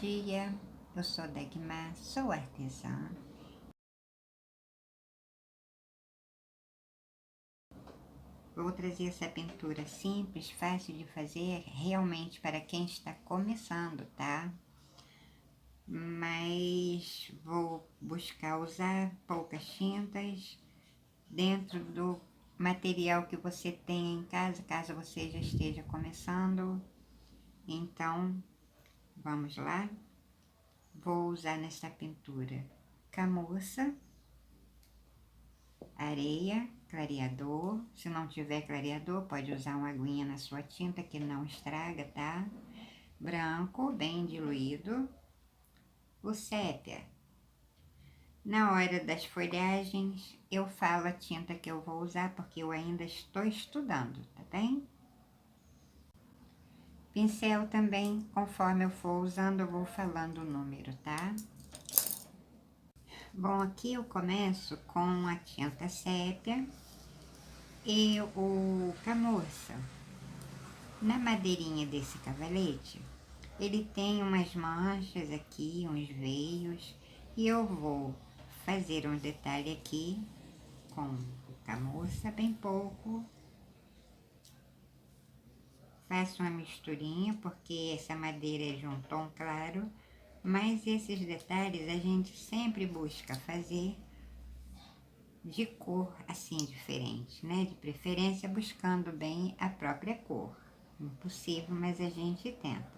dia, eu sou Dagmar, sou artesã. Vou trazer essa pintura simples, fácil de fazer, realmente para quem está começando, tá? Mas vou buscar usar poucas tintas dentro do material que você tem em casa, caso você já esteja começando. Então, vamos lá? Vou usar nessa pintura camurça, areia, clareador. Se não tiver clareador, pode usar uma aguinha na sua tinta que não estraga, tá? Branco, bem diluído. O sépia. Na hora das folhagens, eu falo a tinta que eu vou usar, porque eu ainda estou estudando, tá bem? Pincel também, conforme eu for usando, eu vou falando o número, tá? Bom, aqui eu começo com a tinta sépia e o camurça. Na madeirinha desse cavalete, ele tem umas manchas aqui, uns veios, e eu vou fazer um detalhe aqui com o camurça, bem pouco. Faço uma misturinha, porque essa madeira é de um tom claro, mas esses detalhes a gente sempre busca fazer de cor assim diferente, né? De preferência buscando bem a própria cor. Impossível, mas a gente tenta.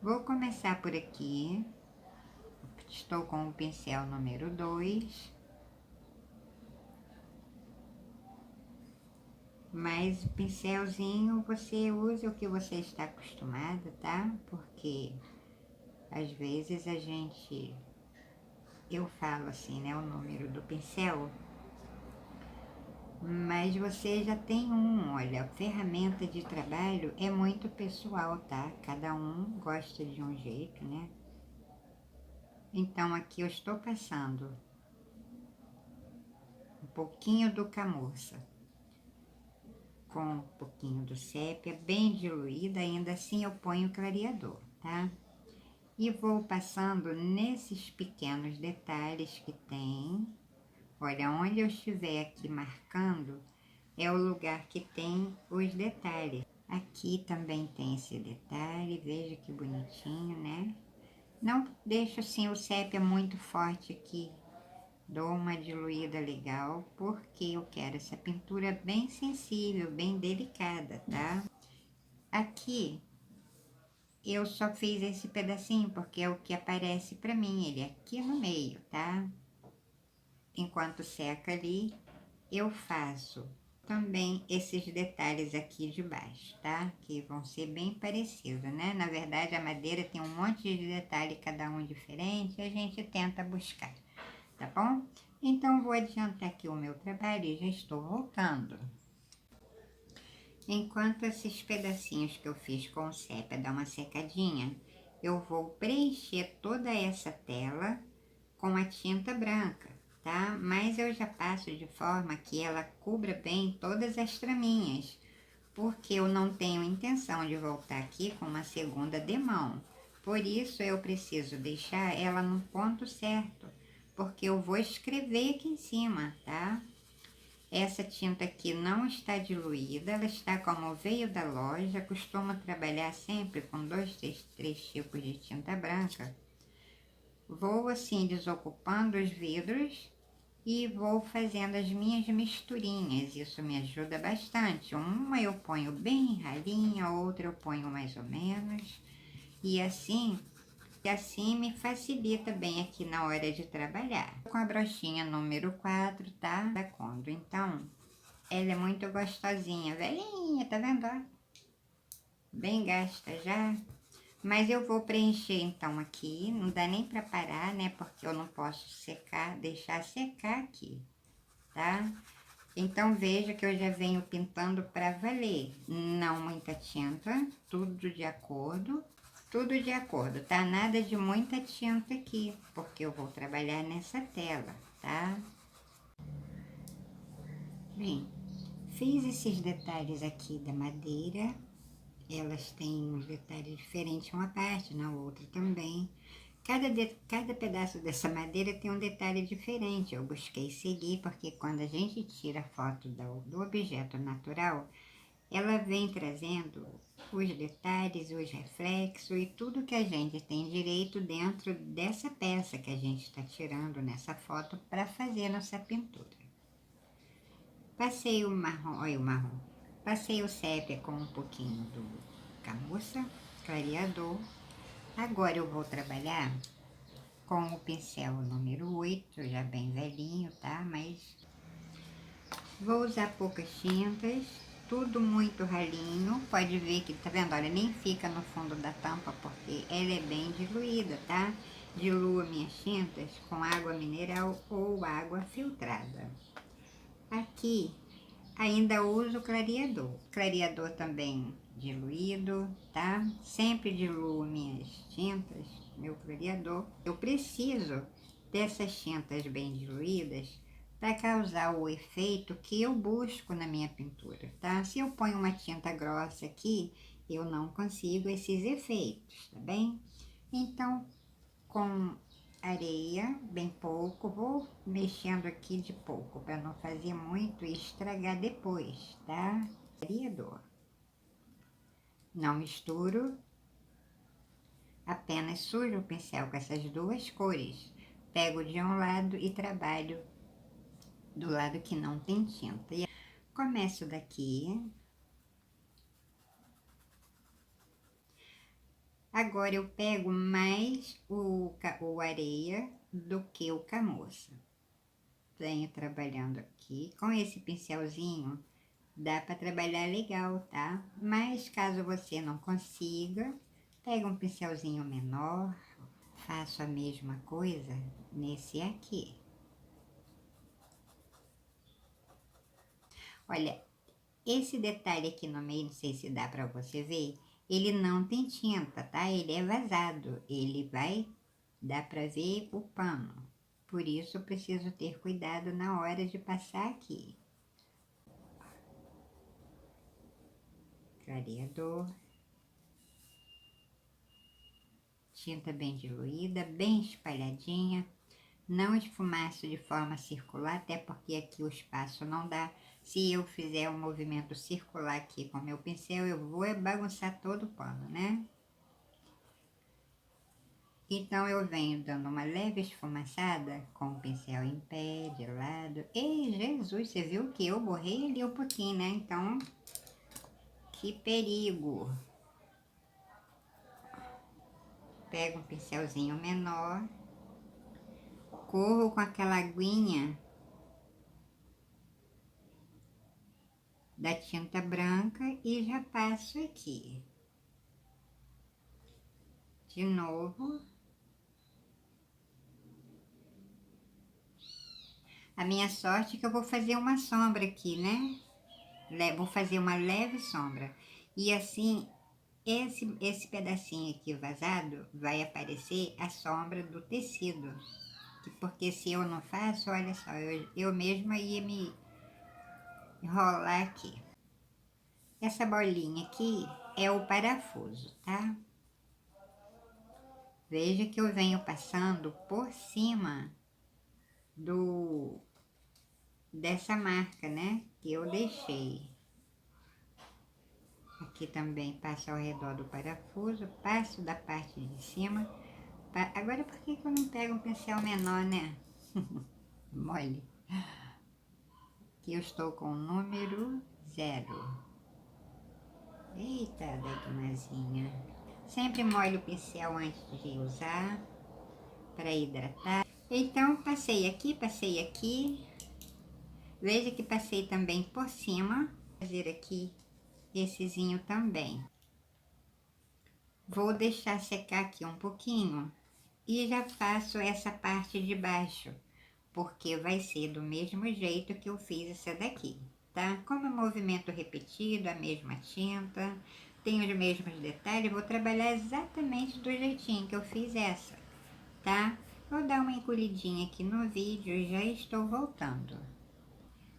Vou começar por aqui. Estou com o pincel número 2. Mas o pincelzinho você usa o que você está acostumado, tá? Porque às vezes eu falo assim, né, o número do pincel, mas você já tem um, olha, a ferramenta de trabalho é muito pessoal, tá? Cada um gosta de um jeito, né? Então aqui eu estou passando um pouquinho do camurça com um pouquinho do sépia, bem diluída, ainda assim eu ponho clareador, tá? E vou passando nesses pequenos detalhes que tem. Olha, onde eu estiver aqui marcando, é o lugar que tem os detalhes. Aqui também tem esse detalhe, veja que bonitinho, né? Não deixo assim o sépia muito forte aqui. Dou uma diluída legal, porque eu quero essa pintura bem sensível, bem delicada, tá? Aqui, eu só fiz esse pedacinho, porque é o que aparece pra mim, ele é aqui no meio, tá? Enquanto seca ali, eu faço também esses detalhes aqui de baixo, tá? Que vão ser bem parecidos, né? Na verdade, a madeira tem um monte de detalhe, cada um diferente, e a gente tenta buscar, tá bom? Então, vou adiantar aqui o meu trabalho e já estou voltando. Enquanto esses pedacinhos que eu fiz com o sépia dá uma secadinha, eu vou preencher toda essa tela com a tinta branca, tá? Mas eu já passo de forma que ela cubra bem todas as traminhas, porque eu não tenho intenção de voltar aqui com uma segunda demão. Por isso eu preciso deixar ela no ponto certo, porque eu vou escrever aqui em cima, tá? Essa tinta aqui não está diluída, ela está como veio da loja. Costumo trabalhar sempre com três tipos de tinta branca. Vou assim desocupando os vidros e vou fazendo as minhas misturinhas. Isso me ajuda bastante. Uma eu ponho bem ralinha, outra eu ponho mais ou menos. E assim me facilita bem aqui na hora de trabalhar. Com a brochinha número 4, tá? Da Condo. Então, ela é muito gostosinha, velhinha, tá vendo? Bem gasta já. Mas eu vou preencher então aqui, não dá nem pra parar, né? Porque eu não posso secar, deixar secar aqui, tá? Então veja que eu já venho pintando pra valer. Não muita tinta, tudo de acordo, tá? Nada de muita tinta aqui, porque eu vou trabalhar nessa tela, tá? Bem, fiz esses detalhes aqui da madeira. elas têm uns detalhes diferentes uma parte, na outra também. Cada pedaço dessa madeira tem um detalhe diferente. Eu busquei seguir, porque quando a gente tira foto do objeto natural, ela vem trazendo os detalhes, os reflexos e tudo que a gente tem direito dentro dessa peça que a gente está tirando nessa foto para fazer nossa pintura. Passei o marrom, olha o marrom, passei o sépia com um pouquinho do camurça, clareador. Agora eu vou trabalhar com o pincel número 8, já bem velhinho, tá? Mas vou usar poucas tintas, tudo muito ralinho. Pode ver que, tá vendo? Olha, nem fica no fundo da tampa, porque ela é bem diluída, tá? Diluo minhas tintas com água mineral ou água filtrada. Aqui ainda uso clareador. Clareador também diluído, tá? Sempre diluo minhas tintas, meu clareador. Eu preciso dessas tintas bem diluídas para causar o efeito que eu busco na minha pintura, tá? Se eu ponho uma tinta grossa aqui, eu não consigo esses efeitos, tá bem? Então, com areia, bem pouco, vou mexendo aqui de pouco para não fazer muito e estragar depois, tá? Clareador. Não misturo, apenas sujo o pincel com essas duas cores. Pego de um lado e trabalho do lado que não tem tinta. E começo daqui. Agora eu pego mais o areia do que o camurça. Venho trabalhando aqui com esse pincelzinho. Dá para trabalhar legal, tá? Mas caso você não consiga, pega um pincelzinho menor, faço a mesma coisa nesse aqui. Olha, esse detalhe aqui no meio, não sei se dá para você ver, ele não tem tinta, tá? Ele é vazado, ele vai dar para ver o pano. Por isso eu preciso ter cuidado na hora de passar aqui. Clareador. Tinta bem diluída, bem espalhadinha. Não esfumaço de forma circular, até porque aqui o espaço não dá. Se eu fizer um movimento circular aqui com meu pincel, eu vou bagunçar todo o pano, né? Então, eu venho dando uma leve esfumaçada com o pincel em pé, de lado. Ei, Jesus, você viu que eu borrei ali um pouquinho, né? Então, que perigo! Pego um pincelzinho menor, corro com aquela aguinha da tinta branca e já passo aqui. De novo. A minha sorte é que eu vou fazer uma sombra aqui, né? Vou fazer uma leve sombra. E assim, esse pedacinho aqui vazado vai aparecer a sombra do tecido. Porque se eu não faço, olha só, eu mesma ia me enrolar aqui. Essa bolinha aqui é o parafuso, tá? Veja que eu venho passando por cima dessa marca, né? Que eu deixei. Aqui também passo ao redor do parafuso, passo da parte de cima. Agora, por que eu não pego um pincel menor, né? Mole. Aqui eu estou com o número 0. Eita, degmazinha. Sempre molho o pincel antes de usar, para hidratar. Então, passei aqui. Veja que passei também por cima. Vou fazer aqui essezinho também. Vou deixar secar aqui um pouquinho e já faço essa parte de baixo, porque vai ser do mesmo jeito que eu fiz essa daqui, tá? Como é movimento repetido, a mesma tinta, tem os mesmos detalhes, vou trabalhar exatamente do jeitinho que eu fiz essa, tá? Vou dar uma encolhidinha aqui no vídeo e já estou voltando.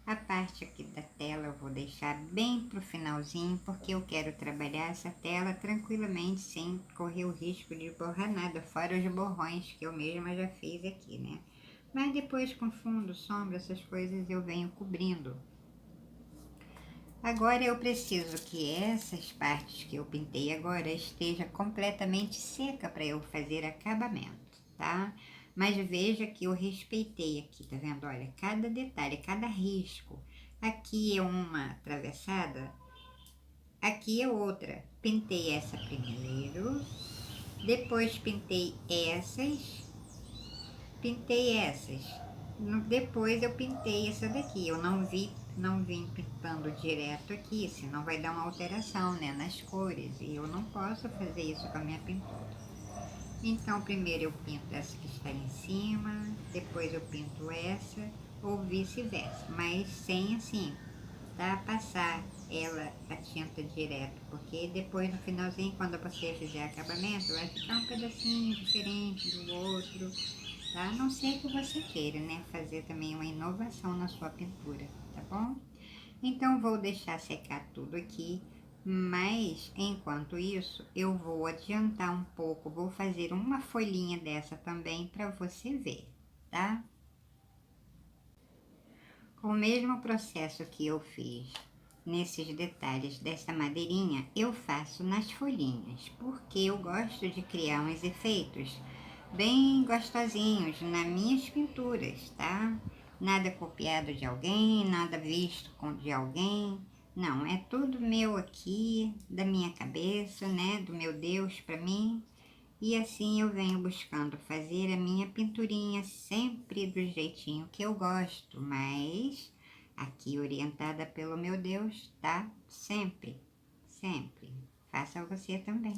A parte aqui da tela eu vou deixar bem pro finalzinho, porque eu quero trabalhar essa tela tranquilamente, sem correr o risco de borrar nada, fora os borrões que eu mesma já fiz aqui, né? Mas depois com fundo, sombra, essas coisas eu venho cobrindo. Agora eu preciso que essas partes que eu pintei agora esteja completamente seca para eu fazer acabamento, tá? Mas veja que eu respeitei aqui, tá vendo? Olha, cada detalhe, cada risco. Aqui é uma atravessada, aqui é outra. Pintei essa primeiro, depois pintei essas. Depois eu pintei essa daqui. Eu não vim pintando direto aqui, senão vai dar uma alteração, né, nas cores. E eu não posso fazer isso com a minha pintura. Então, primeiro eu pinto essa que está em cima, depois eu pinto essa, ou vice-versa. Mas sem assim, tá? Passar ela a tinta direto, porque depois no finalzinho, quando você fizer acabamento, vai ficar um pedacinho diferente do outro, tá? A não ser que você queira, né, fazer também uma inovação na sua pintura, tá bom? Então vou deixar secar tudo aqui, mas enquanto isso eu vou adiantar um pouco, vou fazer uma folhinha dessa também para você ver, tá? Com o mesmo processo que eu fiz nesses detalhes dessa madeirinha, eu faço nas folhinhas, porque eu gosto de criar uns efeitos bem gostosinhos nas minhas pinturas, tá? Nada copiado de alguém, nada visto de alguém. Não, é tudo meu aqui, da minha cabeça, né? Do meu Deus para mim. E assim eu venho buscando fazer a minha pinturinha sempre do jeitinho que eu gosto, mas aqui orientada pelo meu Deus, tá? Sempre, sempre. Faça você também.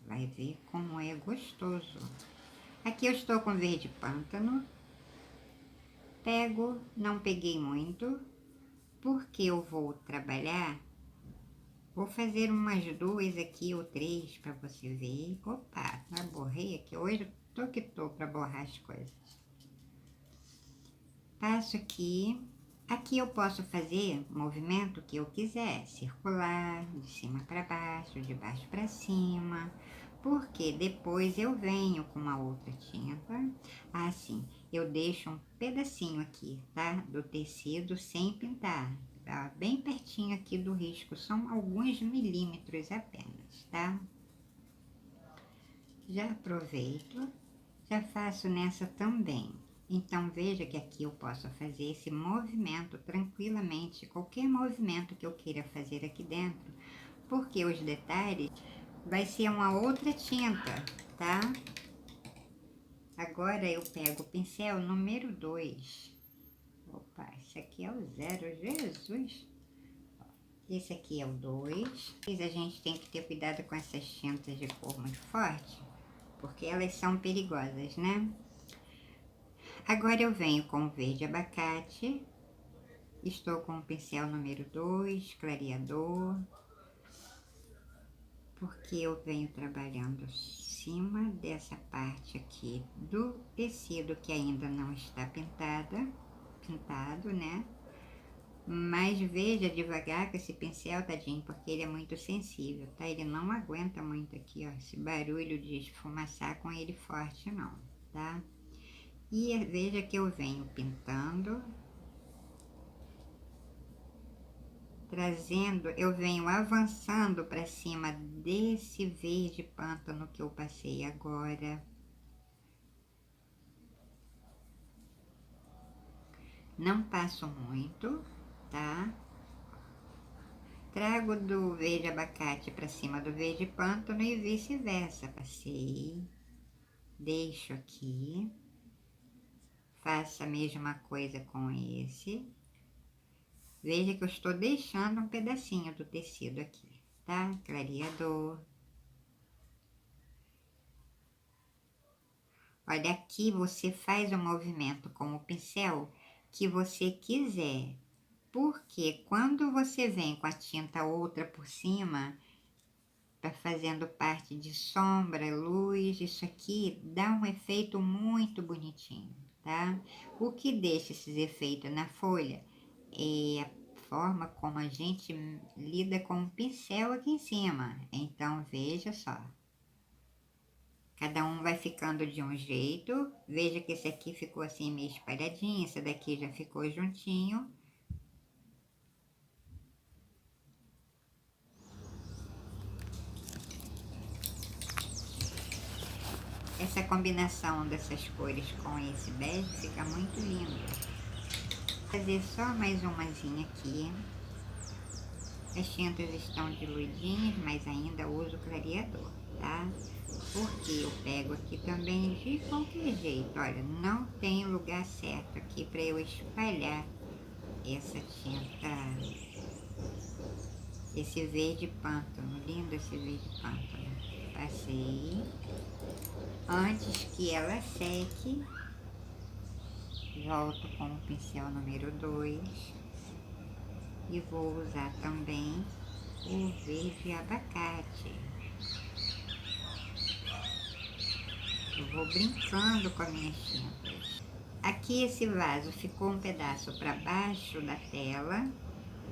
Vai ver como é gostoso. Aqui eu estou com verde pântano. Pego, não peguei muito, porque eu vou trabalhar. Vou fazer umas duas aqui ou três para você ver. Opa, já borrei aqui. Hoje tô que tô para borrar as coisas. Passo aqui. Aqui eu posso fazer o movimento que eu quiser, circular, de cima para baixo, de baixo para cima, porque depois eu venho com uma outra tinta, assim, eu deixo um pedacinho aqui, tá, do tecido sem pintar, tá? Bem pertinho aqui do risco, são alguns milímetros apenas, tá? Já aproveito, já faço nessa também. Então, veja que aqui eu posso fazer esse movimento tranquilamente, qualquer movimento que eu queira fazer aqui dentro, porque os detalhes vai ser uma outra tinta, tá? Agora eu pego o pincel número 2. Opa, esse aqui é o 0, Jesus! Esse aqui é o 2. A gente tem que ter cuidado com essas tintas de cor muito forte, porque elas são perigosas, né? Agora eu venho com o verde abacate, estou com o pincel número 2, clareador, porque eu venho trabalhando cima dessa parte aqui do tecido que ainda não está pintado, né? Mas veja devagar com esse pincel, tadinho, porque ele é muito sensível, tá? Ele não aguenta muito aqui, ó, esse barulho de esfumaçar com ele forte não, tá? E veja que eu venho pintando, trazendo, eu venho avançando para cima desse verde pântano que eu passei agora. Não passo muito, tá? Trago do verde abacate para cima do verde pântano e vice-versa. Passei, deixo aqui, faço a mesma coisa com esse. Veja que eu estou deixando um pedacinho do tecido aqui, tá? Clareador. Olha, aqui você faz o movimento com o pincel que você quiser, porque quando você vem com a tinta outra por cima, tá fazendo parte de sombra, luz, isso aqui dá um efeito muito bonitinho, tá? O que deixa esses efeitos na folha é a forma como a gente lida com o pincel aqui em cima. Então, veja só. Cada um vai ficando de um jeito. Veja que esse aqui ficou assim meio espalhadinho, esse daqui já ficou juntinho. Essa combinação dessas cores com esse bege fica muito lindo. Vou fazer só mais umazinha aqui. As tintas estão diluidinhas, mas ainda uso clareador, tá? Porque eu pego aqui também de qualquer jeito. Olha, não tem lugar certo aqui para eu espalhar essa tinta, esse verde pântano, lindo esse verde pântano. Passei. Antes que ela seque, volto com o pincel número 2 e vou usar também o verde abacate. Eu vou brincando com as minhas tintas. Aqui esse vaso ficou um pedaço para baixo da tela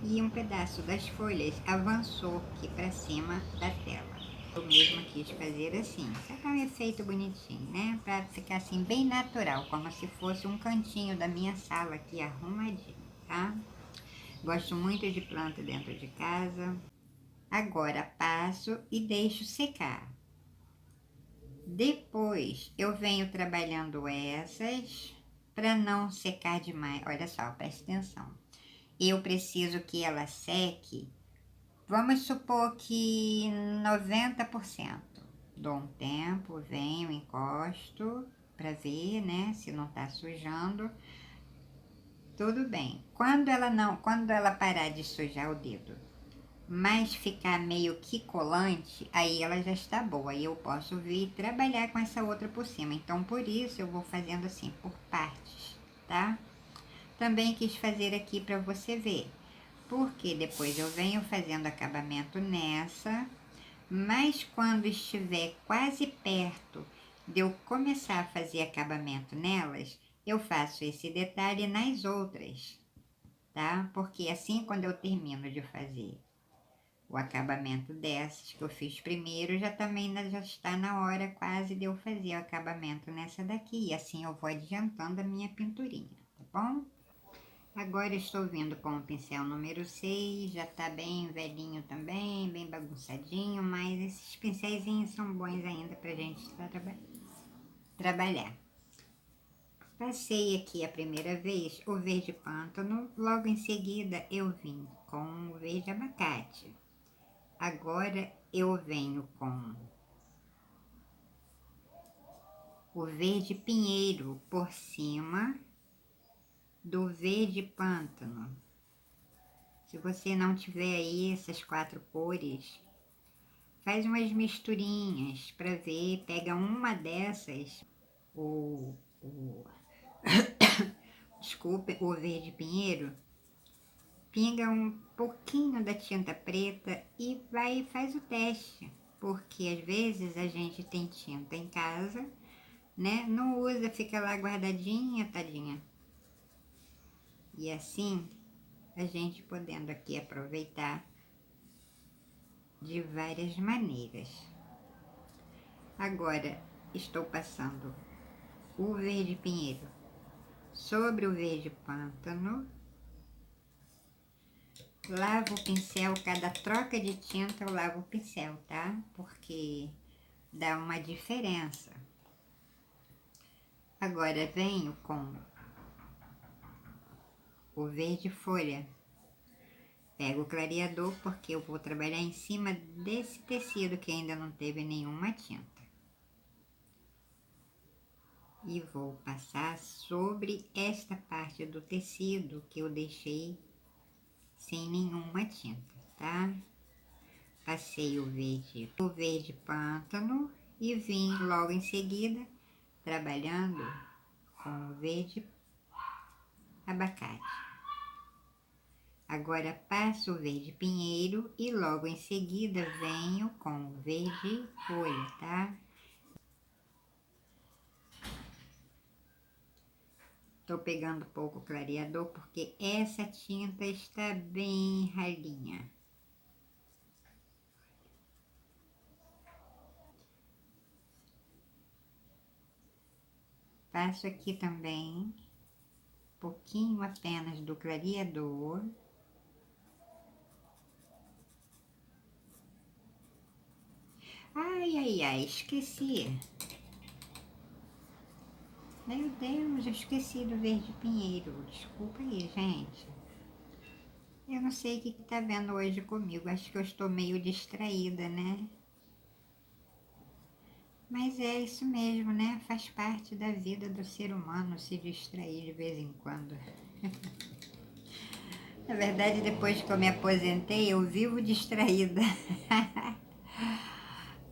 e um pedaço das folhas avançou aqui para cima da tela. Eu mesma quis fazer assim, só que é um efeito bonitinho, né? Para ficar assim bem natural, como se fosse um cantinho da minha sala aqui arrumadinho, tá? Gosto muito de planta dentro de casa. Agora passo e deixo secar. Depois eu venho trabalhando essas para não secar demais. Olha só, presta atenção. Eu preciso que ela seque, vamos supor que 90%. Dou um tempo, venho, encosto para ver, né, se não tá sujando. Tudo bem. Quando ela parar de sujar o dedo, mas ficar meio que colante, aí ela já está boa. Aí eu posso vir trabalhar com essa outra por cima. Então, por isso, eu vou fazendo assim, por partes, tá? Também quis fazer aqui para você ver. Porque depois eu venho fazendo acabamento nessa. Mas quando estiver quase perto de eu começar a fazer acabamento nelas, eu faço esse detalhe nas outras, tá? Porque assim, quando eu termino de fazer o acabamento dessas que eu fiz primeiro, já está na hora quase de eu fazer o acabamento nessa daqui. E assim eu vou adiantando a minha pinturinha, tá bom? Agora estou vindo com o pincel número 6, já tá bem velhinho também, bem bagunçadinho, mas esses pincéis são bons ainda pra gente trabalhar. Passei aqui a primeira vez o verde pântano, logo em seguida eu vim com o verde abacate. Agora eu venho com o verde pinheiro por cima do verde pântano. Se você não tiver aí essas 4 cores, faz umas misturinhas para ver, pega uma dessas, desculpe, o verde pinheiro, pinga um pouquinho da tinta preta e vai e faz o teste, porque às vezes a gente tem tinta em casa, né? Não usa, fica lá guardadinha, tadinha. E assim, a gente podendo aqui aproveitar de várias maneiras. Agora, estou passando o verde pinheiro sobre o verde pântano. Lavo o pincel, cada troca de tinta eu lavo o pincel, tá? Porque dá uma diferença. Agora venho com o verde folha. Pego o clareador porque eu vou trabalhar em cima desse tecido que ainda não teve nenhuma tinta. E vou passar sobre esta parte do tecido que eu deixei sem nenhuma tinta, tá? Passei o verde pântano e vim logo em seguida trabalhando com o verde abacate. Agora passo o verde pinheiro e logo em seguida venho com o verde folha, tá? Tô pegando pouco clareador porque essa tinta está bem ralinha. Passo aqui também pouquinho apenas do clareador. Ai, ai, ai, esqueci. Meu Deus, eu esqueci do verde pinheiro. Desculpa aí, gente. Eu não sei o que tá vendo hoje comigo. Acho que eu estou meio distraída, né? Mas é isso mesmo, né? Faz parte da vida do ser humano se distrair de vez em quando. Na verdade, depois que eu me aposentei, eu vivo distraída.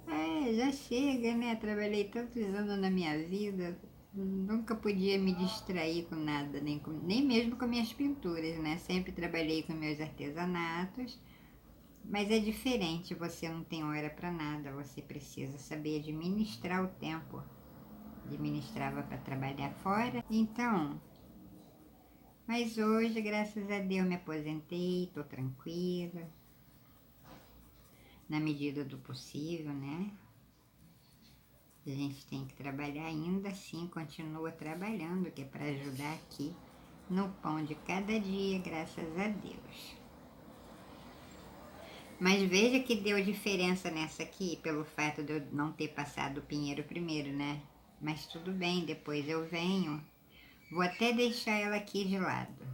É, já chega, né? Trabalhei tantos anos na minha vida, nunca podia me distrair com nada, nem mesmo com minhas pinturas, né? Sempre trabalhei com meus artesanatos, mas é diferente, você não tem hora para nada, você precisa saber administrar o tempo. Administrava para trabalhar fora, então, mas hoje, graças a Deus, me aposentei, tô tranquila, na medida do possível, né? A gente tem que trabalhar ainda assim, continua trabalhando, que é para ajudar aqui no pão de cada dia, graças a Deus. Mas veja que deu diferença nessa aqui, pelo fato de eu não ter passado o pinheiro primeiro, né? Mas tudo bem, depois eu venho. Vou até deixar ela aqui de lado.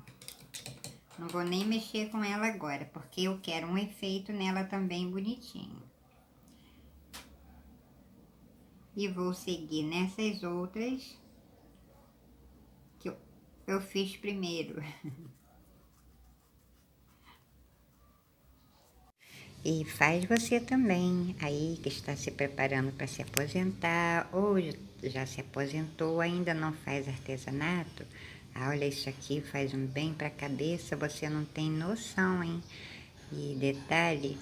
Não vou nem mexer com ela agora, porque eu quero um efeito nela também bonitinho. E vou seguir nessas outras que eu fiz primeiro. E faz você também, aí que está se preparando para se aposentar, ou já se aposentou, ainda não faz artesanato. Ah, olha, isso aqui faz um bem para a cabeça, você não tem noção, hein? E detalhe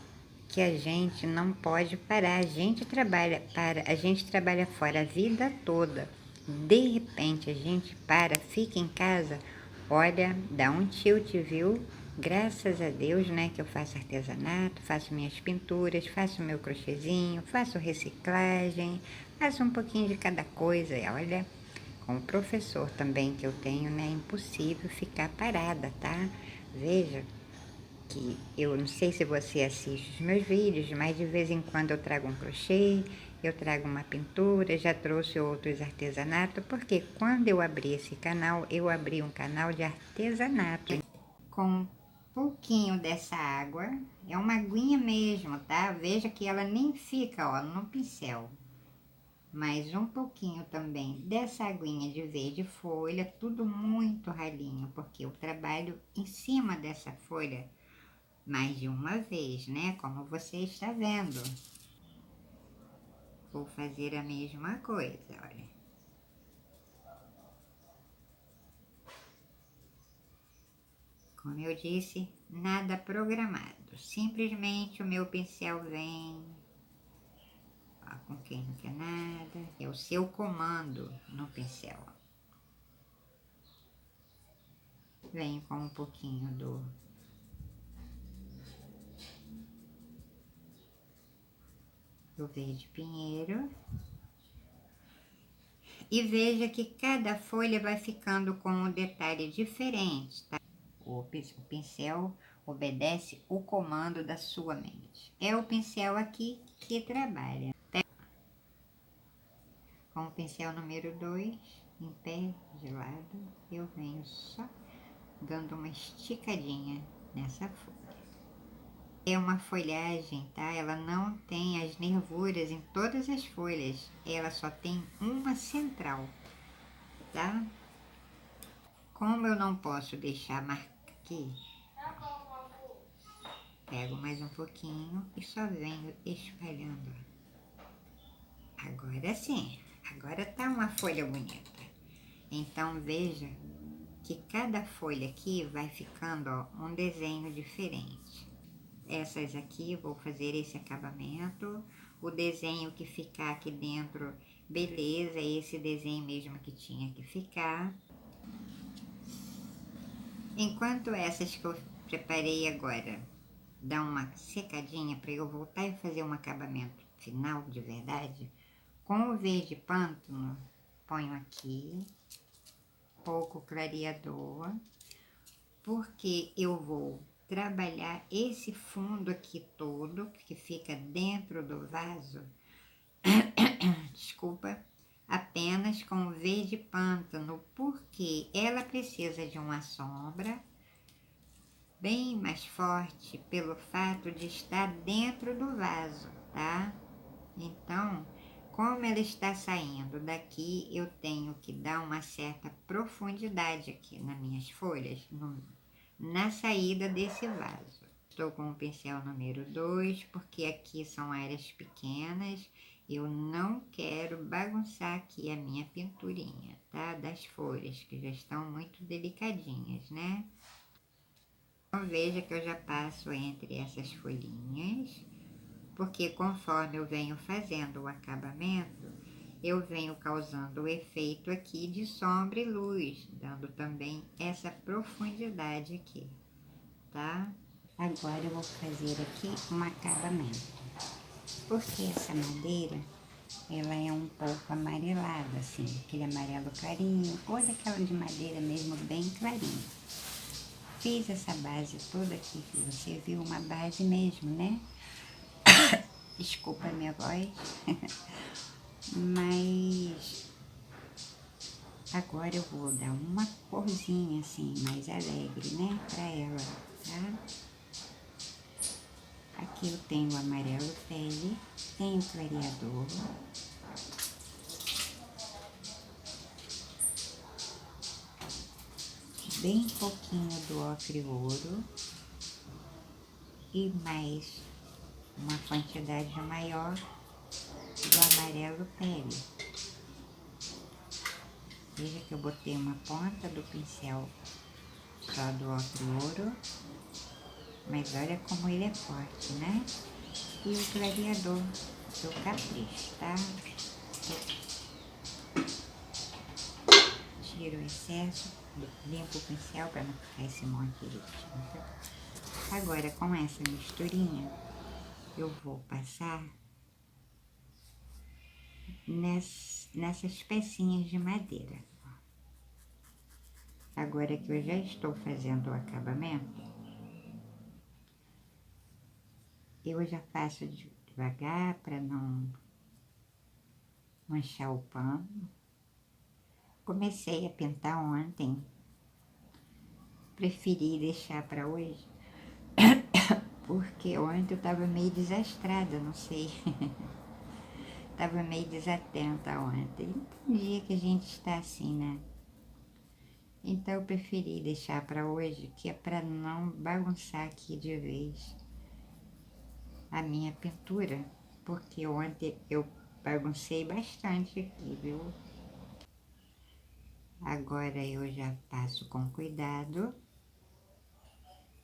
que a gente não pode parar, a gente trabalha fora a vida toda. De repente a gente fica em casa, olha, dá um tilt, viu? Graças a Deus, né, que eu faço artesanato, faço minhas pinturas, faço meu crochêzinho, faço reciclagem, faço um pouquinho de cada coisa. E olha, com o professor também que eu tenho, né, é impossível ficar parada, tá? Veja que eu não sei se você assiste os meus vídeos, mas de vez em quando eu trago um crochê, eu trago uma pintura, já trouxe outros artesanatos, porque quando eu abri esse canal, eu abri um canal de artesanato com um pouquinho dessa água, é uma aguinha mesmo, tá? Veja que ela nem fica, ó, no pincel. Mais um pouquinho também dessa aguinha de verde folha, tudo muito ralinho, porque eu trabalho em cima dessa folha mais de uma vez, né? Como você está vendo. Vou fazer a mesma coisa, olha. Como eu disse, nada programado. Simplesmente o meu pincel vem, ó, com quem não quer nada. É o seu comando no pincel. Venho com um pouquinho do verde pinheiro. E veja que cada folha vai ficando com um detalhe diferente, tá? O pincel obedece o comando da sua mente. É o pincel aqui que trabalha. Com o pincel número 2, em pé de lado, eu venho só dando uma esticadinha nessa folha. É uma folhagem, tá? Ela não tem as nervuras em todas as folhas. Ela só tem uma central, tá? Como eu não posso deixar marca aqui, pego mais um pouquinho e só venho espalhando. Agora sim, agora tá uma folha bonita. Então veja que cada folha aqui vai ficando, ó, um desenho diferente. Essas aqui vou fazer esse acabamento, o desenho que ficar aqui dentro, beleza, esse desenho mesmo que tinha que ficar. Enquanto essas que eu preparei agora dão uma secadinha para eu voltar e fazer um acabamento final de verdade, com o verde pântano, ponho aqui pouco clareador, porque eu vou trabalhar esse fundo aqui todo, que fica dentro do vaso, desculpa, apenas com o verde pântano, porque ela precisa de uma sombra bem mais forte pelo fato de estar dentro do vaso, tá? Então, como ela está saindo daqui, eu tenho que dar uma certa profundidade aqui nas minhas folhas, na saída desse vaso. Estou com o pincel número 2, porque aqui são áreas pequenas, eu não quero bagunçar aqui a minha pinturinha, tá? Das folhas, que já estão muito delicadinhas, né? Então, veja que eu já passo entre essas folhinhas, porque conforme eu venho fazendo o acabamento, eu venho causando o efeito aqui de sombra e luz, dando também essa profundidade aqui, tá? Agora eu vou fazer aqui um acabamento, porque essa madeira, ela é um pouco amarelada, assim, aquele amarelo clarinho, ou daquela de madeira mesmo bem clarinho. Fiz essa base toda aqui, que você viu, uma base mesmo, né? Desculpa a minha voz, mas agora eu vou dar uma corzinha assim, mais alegre, né, pra ela, tá? Aqui eu tenho o amarelo pele, tenho o clareador, bem pouquinho do ocre ouro e mais uma quantidade maior do amarelo pele. Veja que eu botei uma ponta do pincel só do ocre ouro, mas olha como ele é forte, né? E o clareador do capricho, tá? Tiro o excesso, limpo o pincel para não ficar esse monte de tinta. Agora, com essa misturinha, eu vou passar nessas pecinhas de madeira. Agora que eu já estou fazendo o acabamento, eu já faço devagar para não manchar o pano. Comecei a pintar ontem, preferi deixar para hoje, porque ontem eu estava meio desastrada, não sei. Tava meio desatenta ontem. Um dia que a gente está assim, né? Então eu preferi deixar para hoje, que é para não bagunçar aqui de vez a minha pintura, porque ontem eu baguncei bastante aqui, viu? Agora eu já passo com cuidado.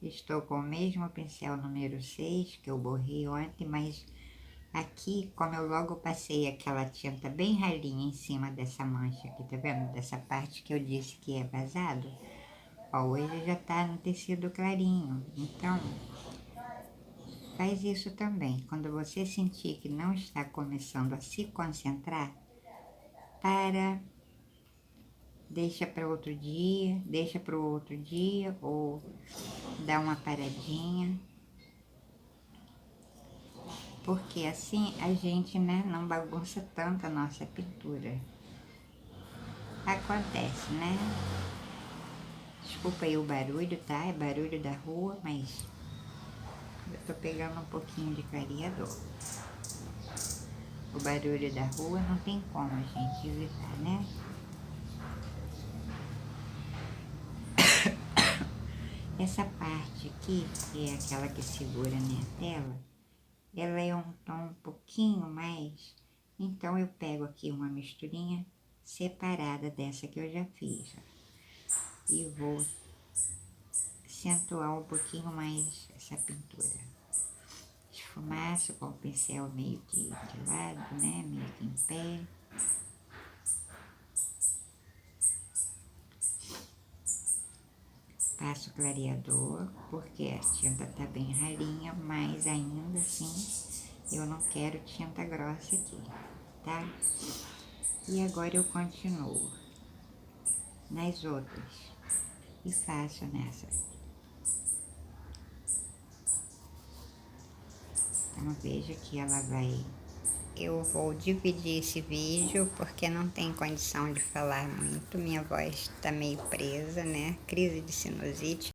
Estou com o mesmo pincel número 6 que eu borrei ontem, mas aqui, como eu logo passei aquela tinta bem ralinha em cima dessa mancha aqui, tá vendo? Dessa parte que eu disse que é vazado. Ó, hoje já tá no tecido clarinho, então faz isso também. Quando você sentir que não está começando a se concentrar, para, deixa para outro dia, deixa para o outro dia, ou dá uma paradinha. Porque assim a gente, né, não bagunça tanto a nossa pintura. Acontece, né? Desculpa aí o barulho, tá? É barulho da rua, mas eu tô pegando um pouquinho de clareador. O barulho da rua não tem como a gente evitar, né? Essa parte aqui, que é aquela que segura a minha tela, ela é um tom um pouquinho mais, então eu pego aqui uma misturinha separada dessa que eu já fiz, ó, e vou acentuar um pouquinho mais essa pintura. Esfumaço com o pincel meio que de lado, né, meio que em pé. passo clareador, porque a tinta tá bem ralinha, mas ainda assim eu não quero tinta grossa aqui, tá? E agora eu continuo nas outras e faço nessa. Então vejo que ela vai... Eu vou dividir esse vídeo porque não tem condição de falar muito, minha voz tá meio presa, né? Crise de sinusite.